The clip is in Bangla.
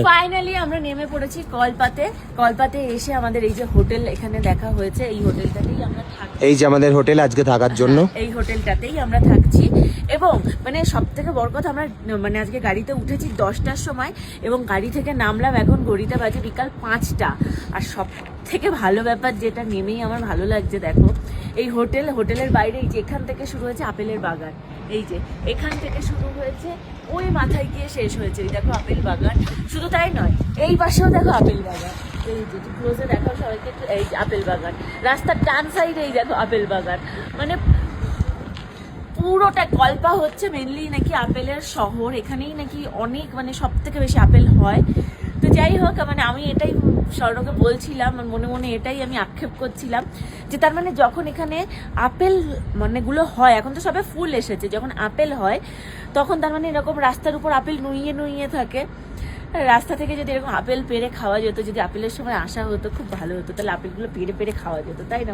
ফাইনালি আমরা নেমে পড়েছি কলপাতে এসে আমাদের এই যে হোটেল এখানে দেখা হয়েছে, এই হোটেলটাতেই আমরা থাকছি। এই যে আমাদের হোটেল আজকে থাকার জন্য, এই হোটেলটাতেই আমরা থাকছি। এবং মানে সব থেকে বড় কথা, আমরা মানে আজকে গাড়িতে উঠেছি 10টার সময় এবং গাড়ি থেকে নামলাম এখন ঘড়িতে বাজে বিকাল 5টা। আর সব থেকে ভালো ব্যাপার যেটা নেমেই আমার ভালো লাগছে, দেখো এই হোটেলের বাইরে এই যে এখান থেকে শুরু হয়েছে আপেলের বাগান। এই যে এখান থেকে শুরু হয়েছে ওই মাথায় গিয়ে শেষ হয়েছে, এই দেখো আপেল বাগান। শুধু তাই নয়, এই পাশেও দেখো আপেল বাগান। এই যে ক্লোজে দেখাও সবাইকে, এই যে আপেল বাগান। রাস্তার ডান সাইডে এই দেখো আপেল বাগান। মানে পুরোটা কল্পা হচ্ছে মেনলি নাকি আপেলের শহর, এখানেই নাকি অনেক মানে সব থেকে বেশি আপেল হয়। তো যাই হোক, মানে আমি এটাই স্বর্ণকে বলছিলাম, মনে মনে এটাই আমি আক্ষেপ করছিলাম যে তার মানে যখন এখানে আপেল মানে গুলো হয়, এখন তো সবে ফুল এসেছে, যখন আপেল হয় তখন তার মানে এরকম রাস্তার উপর আপেল নুইয়ে নুইয়ে থাকে। রাস্তা থেকে যদি এরকম আপেল পেড়ে খাওয়া যেত, যদি আপেলের সময় আসা হতো খুব ভালো হতো, তাহলে আপেলগুলো পেড়ে পেড়ে খাওয়া যেত, তাই না?